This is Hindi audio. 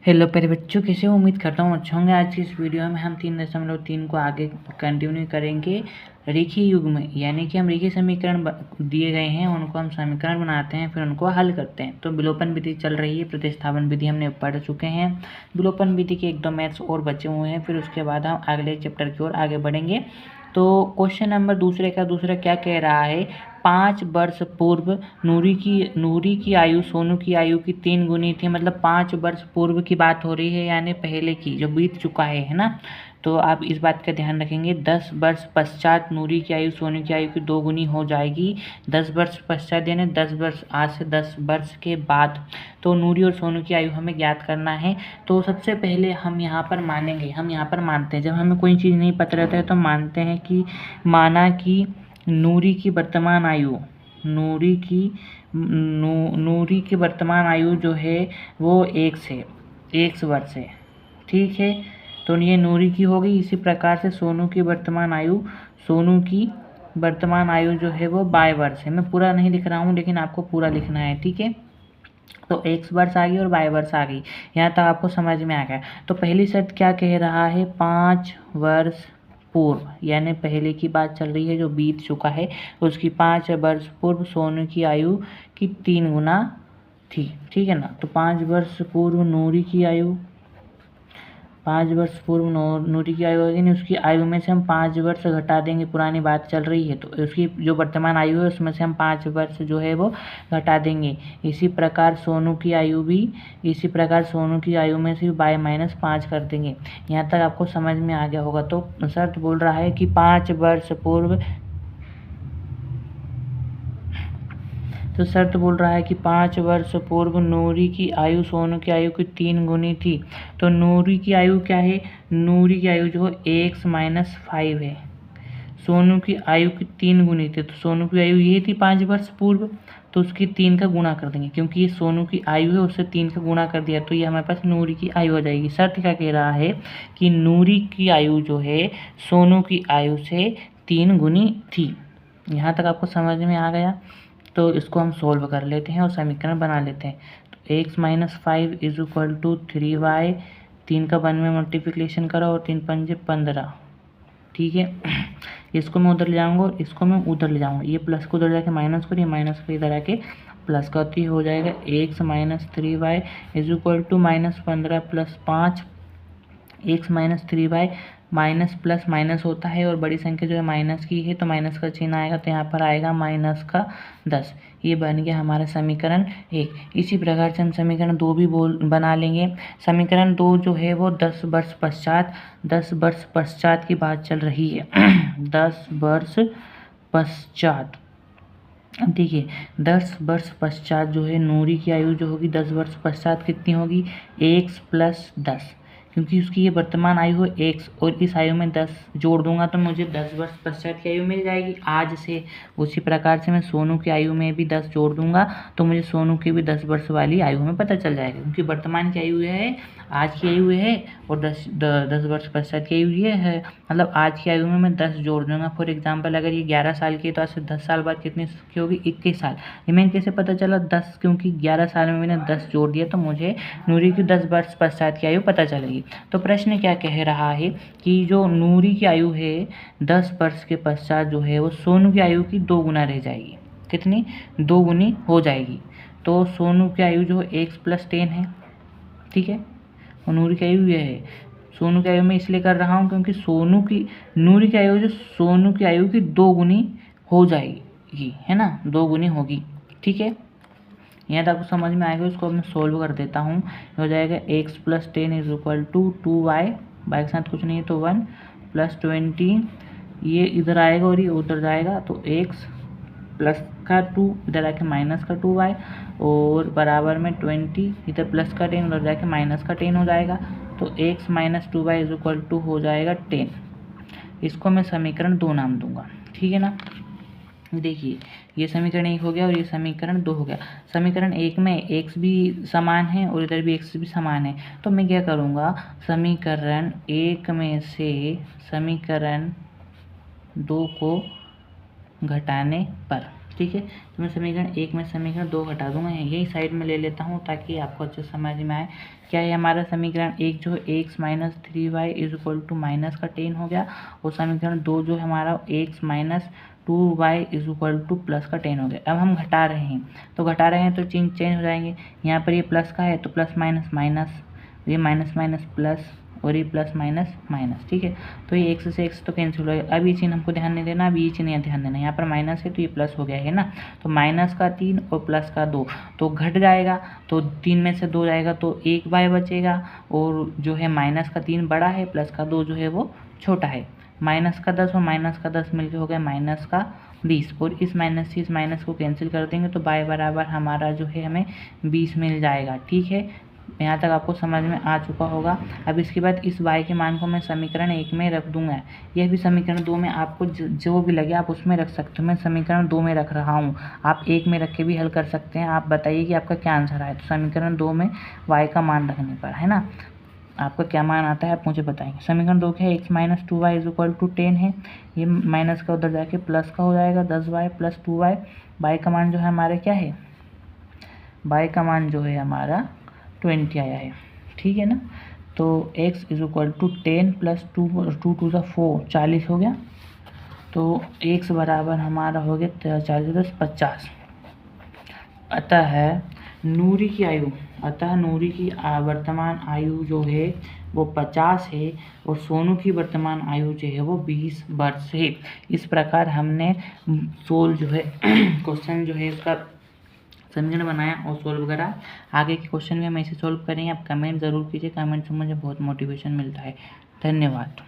हेलो प्यारे बच्चों, कैसे हो? उम्मीद करता हूँ अच्छे होंगे। आज की इस वीडियो में हम 3.3 को आगे कंटिन्यू करेंगे रेखीय युग में, यानी कि हम रेखीय समीकरण दिए गए हैं, उनको हम समीकरण बनाते हैं, फिर उनको हल करते हैं। तो विलोपन विधि चल रही है, प्रतिस्थापन विधि हमने पढ़ चुके हैं। विलोपन विधि के 1-2 मैथ्स और बचे हुए हैं, फिर उसके बाद हम अगले चैप्टर की ओर आगे बढ़ेंगे। तो क्वेश्चन नंबर दूसरा क्या कह रहा है? 5 वर्ष पूर्व नूरी की आयु सोनू की आयु की 3 गुनी थी। मतलब 5 वर्ष पूर्व की बात हो रही है, यानी पहले की जो बीत चुका है ना। तो आप इस बात का ध्यान रखेंगे, 10 वर्ष पश्चात नूरी की आयु सोनू की आयु की 2 गुनी हो जाएगी। 10 वर्ष पश्चात यानी 10 वर्ष आज से 10 वर्ष के बाद। तो नूरी और सोनू की आयु हमें ज्ञात करना है। तो सबसे पहले हम यहाँ पर मानते हैं, जब हमें कोई चीज़ नहीं पता रहता है तो मानते हैं कि माना कि नूरी की वर्तमान आयु जो है वो 1 वर्ष है। ठीक है, तो ये नूरी की हो गई। इसी प्रकार से सोनू की वर्तमान आयु जो है वो 22 वर्ष है। मैं पूरा नहीं लिख रहा हूँ, लेकिन आपको पूरा लिखना है। ठीक है, तो 1 वर्ष आ गई और 22 वर्ष आ गई। यहाँ तक आपको समझ में आ गया। तो पहली शर्त क्या कह रहा है? 5 वर्ष पूर्व, यानी पहले की बात चल रही है जो बीत चुका है, उसकी 5 वर्ष पूर्व सोनू की आयु की 3 गुना थी। ठीक है ना। तो 5 वर्ष पूर्व नूरी की आयु, 5 वर्ष पूर्व नूरी की आयु होगी, नहीं उसकी आयु में से हम 5 वर्ष घटा देंगे। पुरानी बात चल रही है तो उसकी जो वर्तमान आयु है उसमें से हम 5 वर्ष जो है वो घटा देंगे। इसी प्रकार सोनू की आयु में से बाय -5 कर देंगे। यहाँ तक आपको समझ में आ गया होगा। तो शर्त बोल रहा है कि 5 वर्ष पूर्व नूरी की आयु सोनू की आयु की 3 गुनी थी। तो नूरी की आयु क्या है? नूरी की आयु जो है x - 5 है। सोनू की आयु की 3 गुनी थी, तो सोनू की आयु ये थी 5 वर्ष पूर्व, तो उसकी 3 का गुणा कर देंगे, क्योंकि ये सोनू की आयु है, उससे 3 का गुणा कर दिया तो ये हमारे पास नूरी की आयु हो जाएगी। शर्त क्या कह रहा है कि नूरी की आयु जो है सोनू की आयु से 3 गुनी थी। यहाँ तक आपको समझ में आ गया। तो इसको हम सोल्व कर लेते हैं और समीकरण बना लेते हैं। तो x - 5 = 3y, 3 का 1 में मल्टीप्लिकेशन करो और 3 पंजे 15। ठीक है, इसको मैं उधर ले जाऊँगा और इसको मैं उधर ले जाऊँगा। ये प्लस को उधर जाके माइनस करो, ये माइनस को इधर आके प्लस का, तो ये हो जाएगा x - 3y = -15 + 5। x - 3y minus plus minus होता है और बड़ी संख्या जो है माइनस की है, तो माइनस का चिन्ह आएगा, तो यहाँ पर आएगा -10। ये बन गया हमारा समीकरण 1। इसी प्रकार से हम समीकरण 2 भी बना लेंगे। समीकरण 2 जो है वो 10 वर्ष पश्चात की बात चल रही है। 10 वर्ष पश्चात, देखिए 10 वर्ष पश्चात जो है नूरी की आयु जो होगी 10 वर्ष पश्चात कितनी होगी? x + 10, क्योंकि उसकी ये वर्तमान आयु है x और इस आयु में 10 जोड़ दूंगा तो मुझे 10 वर्ष पश्चात की आयु मिल जाएगी आज से। उसी प्रकार से मैं सोनू की आयु में भी 10 जोड़ दूंगा तो मुझे सोनू की भी 10 वर्ष वाली आयु में पता चल जाएगा, क्योंकि वर्तमान की आयु है, आज की आयु है, और 10 वर्ष पश्चात की आयु ये है। मतलब आज की आयु में मैं 10 जोड़ दूंगा। फॉर एग्जाम्पल अगर ये 11 साल की है तो आज से 10 साल बाद कितनी की होगी? 21 साल। ये मैंने कैसे पता चला? 10, क्योंकि 11 साल में मैंने 10 जोड़ दिया तो मुझे नूरी की 10 वर्ष पश्चात की आयु पता चलेगी। तो प्रश्न क्या कह रहा है कि जो नूरी की आयु है 10 वर्ष के पश्चात जो है वो सोनू की आयु की 2 गुना रह जाएगी। कितनी? 2 गुनी हो जाएगी। तो सोनू की आयु जो x + 10 है। ठीक है, और नूरी की आयु यह है। सोनू की आयु में इसलिए कर रहा हूँ क्योंकि नूरी की आयु जो सोनू की आयु की 2 गुनी हो जाएगी, है ना, 2 गुनी होगी। ठीक है, यहाँ तक आपको समझ में आएगा। इसको मैं सोल्व कर देता हूँ। हो जाएगा x + 10 = 2y, बाई के साथ कुछ नहीं है तो 1 + 20, ये इधर आएगा और ये उधर जाएगा, तो x प्लस का 2 इधर आके माइनस का 2y, और बराबर में 20 इधर प्लस का 10 उधर जाके माइनस का 10 हो जाएगा। तो x - 2y = हो जाएगा 10। इसको मैं समीकरण 2 नाम दूंगा। ठीक है ना। देखिए ये समीकरण 1 हो गया और ये समीकरण 2 हो गया। समीकरण 1 में x भी समान है और इधर भी x भी समान है, तो मैं क्या करूँगा? समीकरण 1 में से समीकरण 2 को घटाने पर, ठीक है। तो मैं समीकरण 1 में समीकरण 2 घटा दूंगा, यही साइड में ले लेता हूँ ताकि आपको अच्छे समझ में आए। क्या है हमारा समीकरण 1 जो x minus 3y is equal to minus का 10 हो गया, और समीकरण 2 जो है हमारा x minus 2y is equal two plus का 10 हो गया। अब हम घटा रहे हैं, तो घटा रहे हैं तो चेंज हो जाएंगे। यहाँ पर ये प्लस का है तो प्लस माइनस माइनस, ये माइनस माइनस प्लस, और ये प्लस माइनस माइनस, ठीक है। तो ये एक्स से एक्स तो कैंसिल हो गया। अब ये चिन्ह हमको ध्यान नहीं देना, अब ये चिन्ह ध्यान देना। यहाँ पर माइनस है तो ये प्लस हो गया है ना, तो माइनस का 3 और प्लस का 2 तो घट जाएगा, तो 3 में से 2 जाएगा तो 1y बचेगा, और जो है माइनस का 3 बड़ा है, प्लस का 2 जो है वो छोटा है। माइनस का 10 और माइनस का 10 मिलकर हो गया माइनस का 20, और इस माइनस से इस माइनस को कैंसिल कर देंगे तो y बराबर हमारा जो है हमें 20 मिल जाएगा, ठीक है। यहाँ तक आपको समझ में आ चुका होगा। अब इसके बाद इस y के मान को मैं समीकरण 1 में रख दूंगा, यह भी समीकरण 2 में आपको जो भी लगे आप उसमें रख सकते हो। मैं समीकरण 2 में रख रहा हूँ, आप 1 में रख के भी हल कर सकते हैं। आप बताइए कि आपका क्या आंसर आए। तो समीकरण 2 में y का मान रखने पर, है ना, आपका क्या मान आता है आप मुझे बताएंगे। समीकरण 2 क्या है, x minus 2y is equal to 10 है, ये माइनस का उधर जाके प्लस का हो जाएगा 10y प्लस 2y। y का मान जो है हमारा क्या है, y का मान जो है हमारा 20 आया है, ठीक है ना। तो x is equal to 10 plus 2 टू ज़ा 4 40 हो गया, तो x बराबर हमारा हो गया 40 10 50। अतः नूरी की वर्तमान आयु जो है वो 50 है, और सोनू की वर्तमान आयु जो है वो 20 वर्ष है। इस प्रकार हमने सोल्व जो है क्वेश्चन जो है इसका समीकरण बनाया और सोल्व करा। आगे के क्वेश्चन भी हम ऐसे सोल्व करेंगे। आप कमेंट ज़रूर कीजिए, कमेंट से मुझे बहुत मोटिवेशन मिलता है। धन्यवाद।